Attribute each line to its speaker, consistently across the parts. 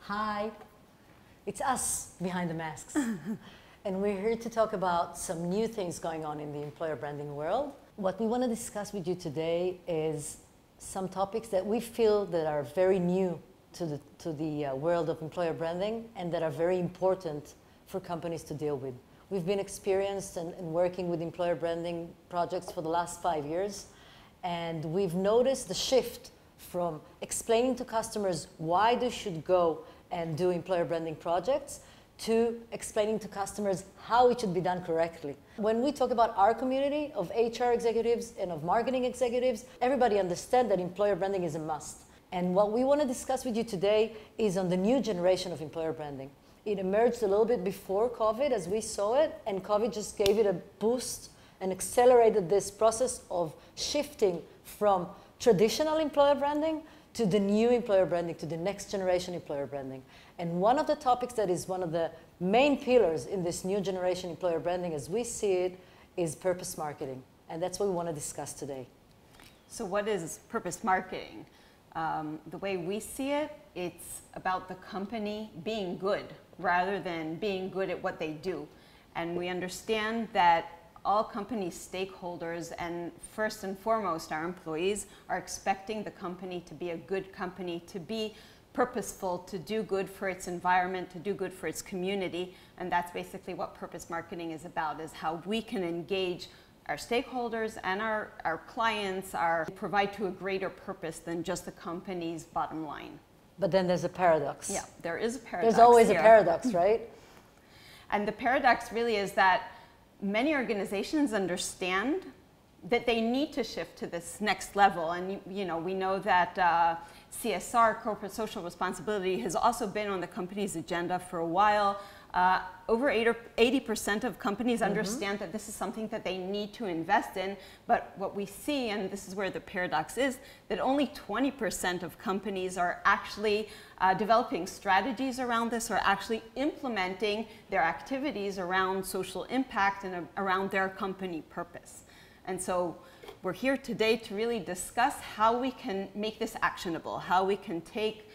Speaker 1: Hi, it's us behind the masks. And we're here to talk about some new things going on in the employer branding world. What we want to discuss with you today is some topics that we feel that are very new to the world of employer branding and that are very important for companies to deal with. We've been experienced and working with employer branding projects for the last 5 years, and we've noticed the shift from explaining to customers why they should go and do employer branding projects to explaining to customers how it should be done correctly. When we talk about our community of HR executives and of marketing executives, everybody understands that employer branding is a must. And what we want to discuss with you today is on the new generation of employer branding. It emerged a little bit before COVID as we saw it, and COVID just gave it a boost and accelerated this process of shifting from traditional employer branding to the new employer branding, to the next generation employer branding. And one of the topics that is one of the main pillars in this new generation employer branding as we see it is purpose marketing. And that's what we want to discuss today.
Speaker 2: So what is purpose marketing? The way we see it, it's about the company being good rather than being good at what they do. And we understand that all company stakeholders, and first and foremost our employees, are expecting the company to be a good company, to be purposeful, to do good for its environment, to do good for its community. And that's basically what purpose marketing is about, is how we can engage our stakeholders and our clients provide to a greater purpose than just the company's bottom line.
Speaker 1: But then there's a paradox.
Speaker 2: Yeah, there is a paradox.
Speaker 1: There's always
Speaker 2: here.
Speaker 1: a paradox, right?
Speaker 2: And the paradox really is that many organizations understand that they need to shift to this next level. And we know that CSR, corporate social responsibility, has also been on the company's agenda for a while. Over 80% of companies understand that this is something that they need to invest in. But what we see, and this is where the paradox is, that only 20% of companies are actually developing strategies around this, or actually implementing their activities around social impact and around their company purpose. And so we're here today to really discuss how we can make this actionable, how we can take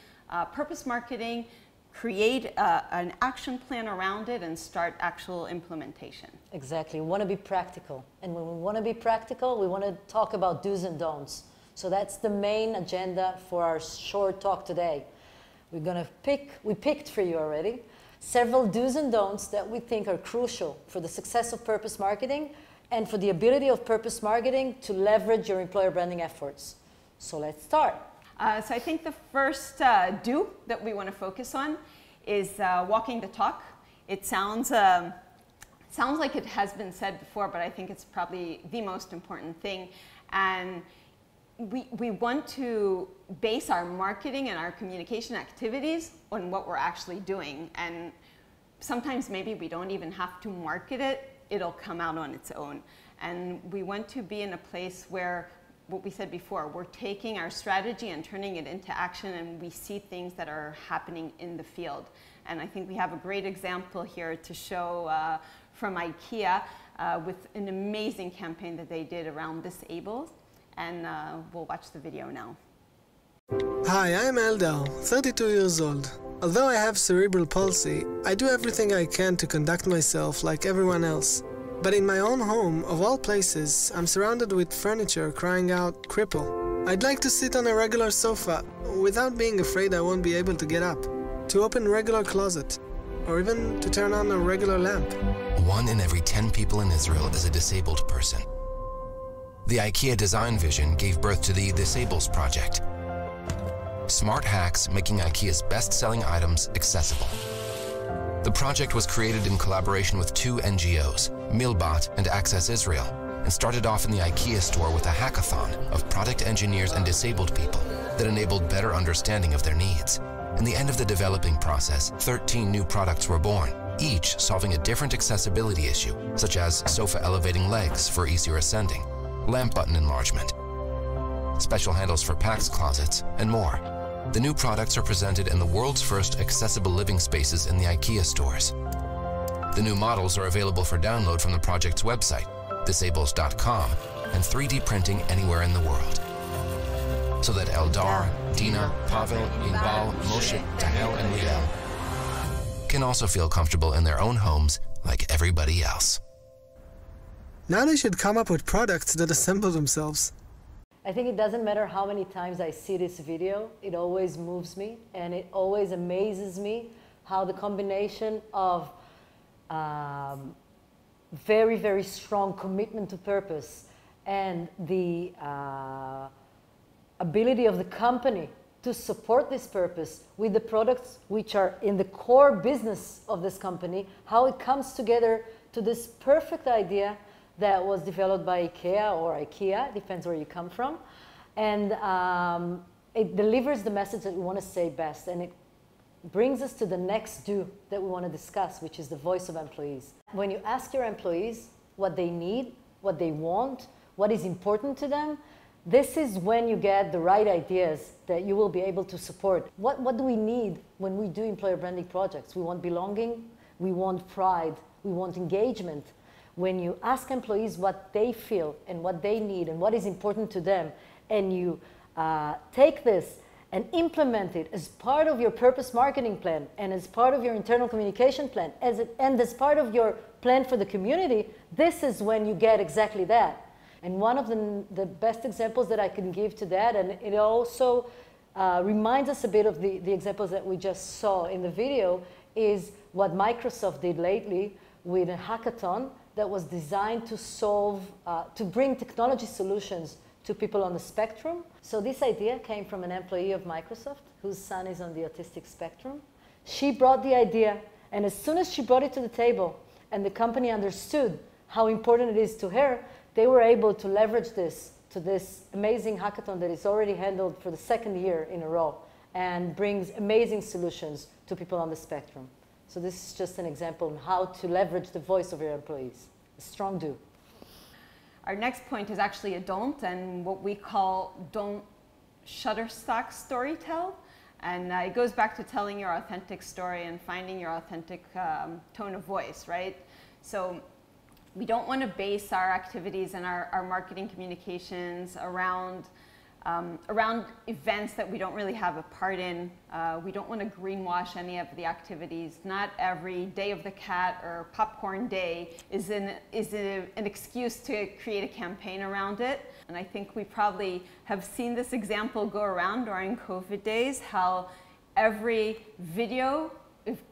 Speaker 2: purpose marketing, create an action plan around it, and start actual implementation.
Speaker 1: Exactly. We want to be practical. And when we want to be practical, we want to talk about do's and don'ts. So that's the main agenda for our short talk today. We picked for you already several do's and don'ts that we think are crucial for the success of purpose marketing and for the ability of purpose marketing to leverage your employer branding efforts. So let's start.
Speaker 2: So I think the first do that we want to focus on is walking the talk. It sounds like it has been said before, but I think it's probably the most important thing. And we want to base our marketing and our communication activities on what we're actually doing. And sometimes maybe we don't even have to market it. It'll come out on its own. And we want to be in a place where, what we said before, we're taking our strategy and turning it into action, and we see things that are happening in the field. And I think we have a great example here to show from IKEA with an amazing campaign that they did around disabled. And we'll watch the video now.
Speaker 3: Hi, I'm Eldar, 32 years old. Although I have cerebral palsy, I do everything I can to conduct myself like everyone else. But in my own home, of all places, I'm surrounded with furniture crying out, cripple. I'd like to sit on a regular sofa, without being afraid I won't be able to get up, to open a regular closet, or even to turn on a regular lamp.
Speaker 4: 1 in every 10 people in Israel is a disabled person. The IKEA design vision gave birth to the Disables Project. Smart hacks making IKEA's best-selling items accessible. The project was created in collaboration with 2 NGOs, Milbot and Access Israel, and started off in the IKEA store with a hackathon of product engineers and disabled people that enabled better understanding of their needs. In the end of the developing process, 13 new products were born, each solving a different accessibility issue, such as sofa elevating legs for easier ascending, lamp button enlargement, special handles for PAX closets, and more. The new products are presented in the world's first accessible living spaces in the IKEA stores. The new models are available for download from the project's website, disables.com, and 3D printing anywhere in the world. so that Eldar, Dina, Pavel, Inbal, Moshe, Tahel, and Liel can also feel comfortable in their own homes like everybody else.
Speaker 3: Now they should come up with products that assemble themselves.
Speaker 1: I think it doesn't matter how many times I see this video, it always moves me and it always amazes me how the combination of very, very strong commitment to purpose and the ability of the company to support this purpose with the products which are in the core business of this company, how it comes together to this perfect idea that was developed by IKEA or IKEA, depends where you come from. And it delivers the message that we want to say best. And it brings us to the next do that we want to discuss, which is the voice of employees. When you ask your employees what they need, what they want, what is important to them, this is when you get the right ideas that you will be able to support. What do we need when we do employer branding projects? We want belonging, we want pride, we want engagement. When you ask employees what they feel and what they need and what is important to them, and you take this and implement it as part of your purpose marketing plan and as part of your internal communication plan and as part of your plan for the community, this is when you get exactly that. And one of the best examples that I can give to that, and it also reminds us a bit of the examples that we just saw in the video, is what Microsoft did lately with a hackathon that was designed to solve, to bring technology solutions to people on the spectrum. So this idea came from an employee of Microsoft whose son is on the autistic spectrum. She brought the idea, and as soon as she brought it to the table and the company understood how important it is to her, they were able to leverage this to this amazing hackathon that is already handled for the second year in a row and brings amazing solutions to people on the spectrum. So this is just an example of how to leverage the voice of your employees. A strong do.
Speaker 2: Our next point is actually a don't, and what we call don't Shutterstock storytell. And it goes back to telling your authentic story and finding your authentic tone of voice, right? So we don't want to base our activities and our marketing communications around events that we don't really have a part in. We don't want to greenwash any of the activities. Not every Day of the Cat or Popcorn Day is an excuse to create a campaign around it. And I think we probably have seen this example go around during COVID days, how every video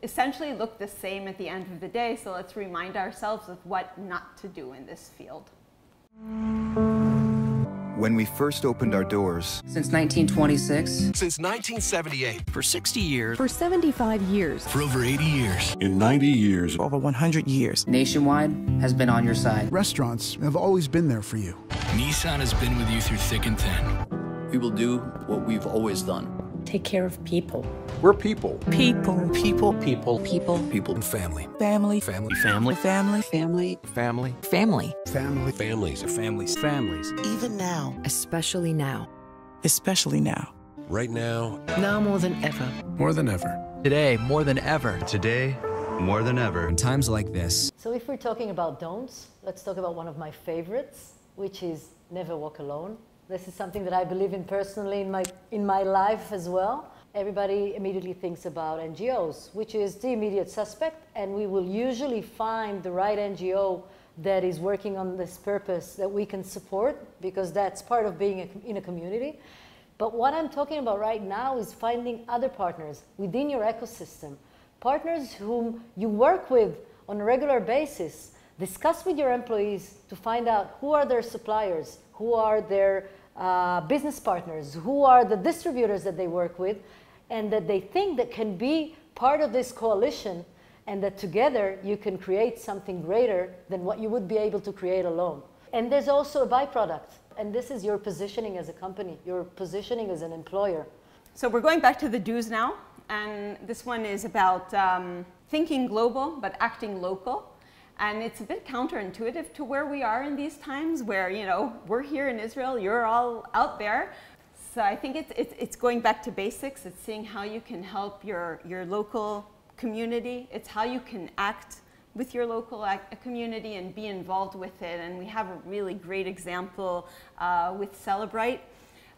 Speaker 2: essentially looked the same at the end of the day. So let's remind ourselves of what not to do in this field.
Speaker 5: When we first opened our doors.
Speaker 6: Since 1926.
Speaker 7: Since 1978.
Speaker 8: For 60 years.
Speaker 9: For 75 years.
Speaker 7: For over 80 years.
Speaker 10: In 90 years.
Speaker 6: Over 100 years. Nationwide has been on your side.
Speaker 10: Restaurants have always been there for you.
Speaker 8: Nissan has been with you through thick and thin.
Speaker 11: We will do what we've always done.
Speaker 9: Take care of people.
Speaker 10: We're people.
Speaker 9: People.
Speaker 8: People. People.
Speaker 9: People.
Speaker 7: People and family.
Speaker 9: Family.
Speaker 7: Family.
Speaker 8: Family.
Speaker 9: Family. Family.
Speaker 7: Family.
Speaker 9: Family.
Speaker 10: Family.
Speaker 7: Families.
Speaker 8: Families.
Speaker 11: Families.
Speaker 9: Even now. Especially now.
Speaker 6: Especially now.
Speaker 7: Right now.
Speaker 9: Now more than ever.
Speaker 7: More than ever.
Speaker 8: Today, more than ever.
Speaker 11: Today, more than ever.
Speaker 8: In times like this.
Speaker 1: So if we're talking about don'ts, let's talk about one of my favorites, which is never walk alone. This is something that I believe in personally in my life as well. Everybody immediately thinks about NGOs, which is the immediate suspect, and we will usually find the right NGO that is working on this purpose that we can support, because that's part of being in a community. But what I'm talking about right now is finding other partners within your ecosystem, partners whom you work with on a regular basis. Discuss with your employees to find out who are their suppliers, who are their business partners, who are the distributors that they work with, and that they think that can be part of this coalition, and that together you can create something greater than what you would be able to create alone. And there's also a byproduct, and this is your positioning as a company, your positioning as an employer.
Speaker 2: So we're going back to the do's now, and this one is about thinking global but acting local. And it's a bit counterintuitive to where we are in these times where, you know, we're here in Israel, you're all out there. So I think it's going back to basics. It's seeing how you can help your local community. It's how you can act with your local community and be involved with it. And we have a really great example with Celebrate.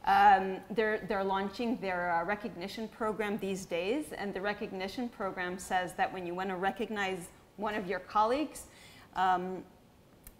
Speaker 2: They're launching their recognition program these days, and the recognition program says that when you want to recognize one of your colleagues,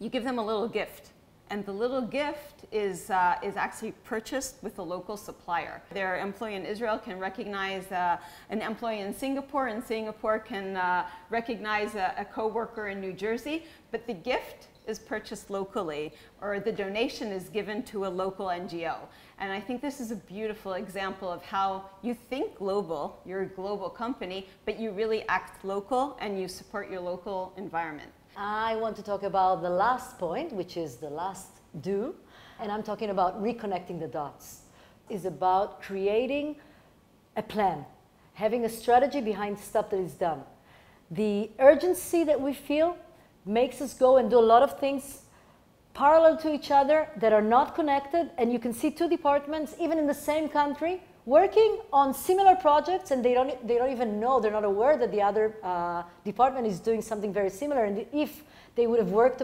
Speaker 2: you give them a little gift. And the little gift is actually purchased with a local supplier. Their employee in Israel can recognize an employee in Singapore, and Singapore can recognize a coworker in New Jersey, but the gift is purchased locally, or the donation is given to a local NGO. And I think this is a beautiful example of how you think global, you're a global company, but you really act local and you support your local environment.
Speaker 1: I want to talk about the last point, which is the last do, and I'm talking about reconnecting the dots. It's about creating a plan, having a strategy behind stuff that is done. The urgency that we feel makes us go and do a lot of things parallel to each other that are not connected, and you can see two departments, even in the same country, working on similar projects, and they don't even know, they're not aware that the other department is doing something very similar. And if they would have worked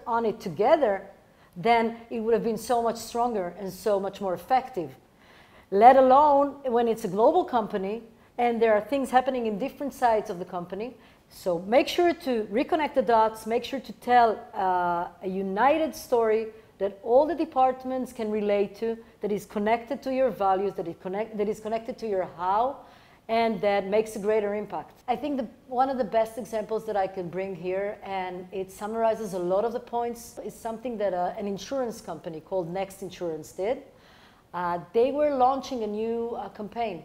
Speaker 1: on it together, then it would have been so much stronger and so much more effective. Let alone when it's a global company and there are things happening in different sides of the company. So make sure to reconnect the dots, make sure to tell a united story that all the departments can relate to, that is connected to your values, that is connected to your how, and that makes a greater impact. I think one of the best examples that I can bring here, and it summarizes a lot of the points, is something that an insurance company called Next Insurance did. They were launching a new campaign,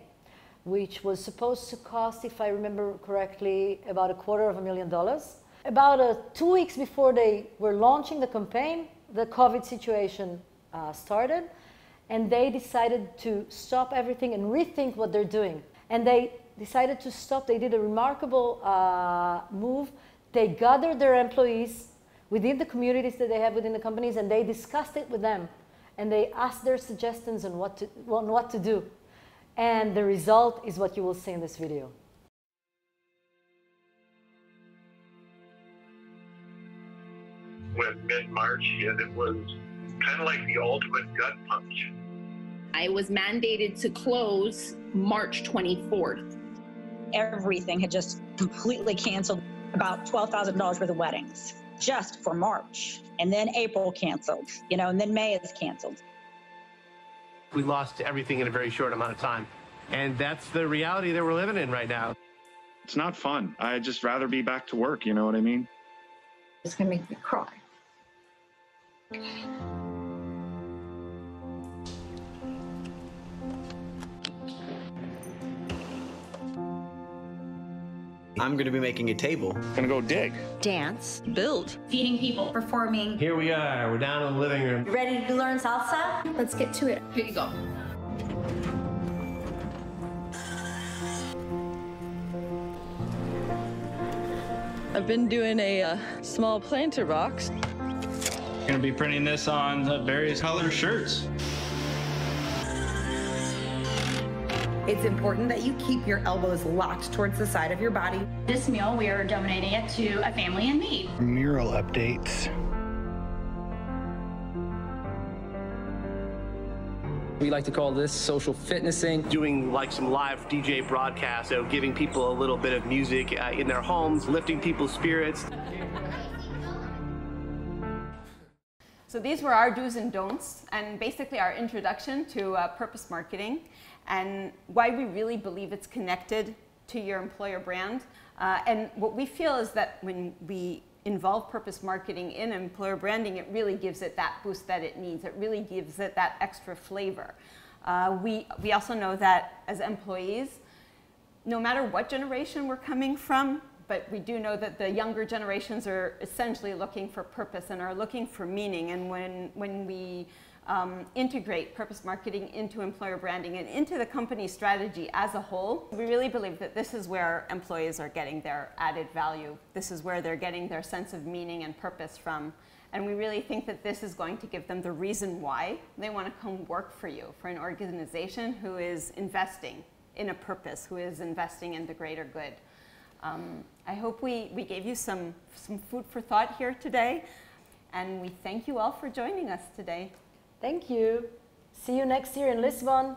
Speaker 1: which was supposed to cost, if I remember correctly, about $250,000. About 2 weeks before they were launching the campaign, the COVID situation started, and they decided to stop everything and rethink what they're doing. And they decided to stop. They did a remarkable move. They gathered their employees within the communities that they have within the companies, and they discussed it with them. And they asked their suggestions on what to do. And the result is what you will see in this video.
Speaker 12: When mid-March hit, it was kind of like the ultimate gut punch.
Speaker 13: I was mandated to close March 24th.
Speaker 14: Everything had just completely canceled. About $12,000 worth of weddings just for March. And then April canceled, and then May is canceled.
Speaker 15: We lost everything in a very short amount of time. And that's the reality that we're living in right now.
Speaker 16: It's not fun. I'd just rather be back to work, you know what I mean?
Speaker 17: It's gonna make me cry.
Speaker 11: I'm going to be making a table.
Speaker 16: Gonna go dig.
Speaker 9: Dance.
Speaker 17: Build.
Speaker 18: Feeding people. Performing.
Speaker 15: Here we are. We're down in the living room.
Speaker 18: You ready to learn salsa? Let's get to it.
Speaker 13: Here you go.
Speaker 19: I've been doing a small planter box.
Speaker 20: Going to be printing this on various color shirts.
Speaker 21: It's important that you keep your elbows locked towards the side of your body.
Speaker 18: This meal, we are donating it to a family in need.
Speaker 22: Mural updates.
Speaker 8: We like to call this social fitnessing.
Speaker 15: Doing like some live DJ broadcasts, so giving people a little bit of music in their homes, lifting people's spirits.
Speaker 2: So these were our do's and don'ts, and basically our introduction to purpose marketing and why we really believe it's connected to your employer brand. And what we feel is that when we involve purpose marketing in employer branding, it really gives it that boost that it needs. It really gives it that extra flavor. We also know that as employees, no matter what generation we're coming from, but we do know that the younger generations are essentially looking for purpose and are looking for meaning. And when we integrate purpose marketing into employer branding and into the company strategy as a whole, we really believe that this is where employees are getting their added value. This is where they're getting their sense of meaning and purpose from. And we really think that this is going to give them the reason why they want to come work for you, for an organization who is investing in a purpose, who is investing in the greater good. I hope we gave you some food for thought here today, and we thank you all for joining us today.
Speaker 1: Thank you. See you next year in Lisbon.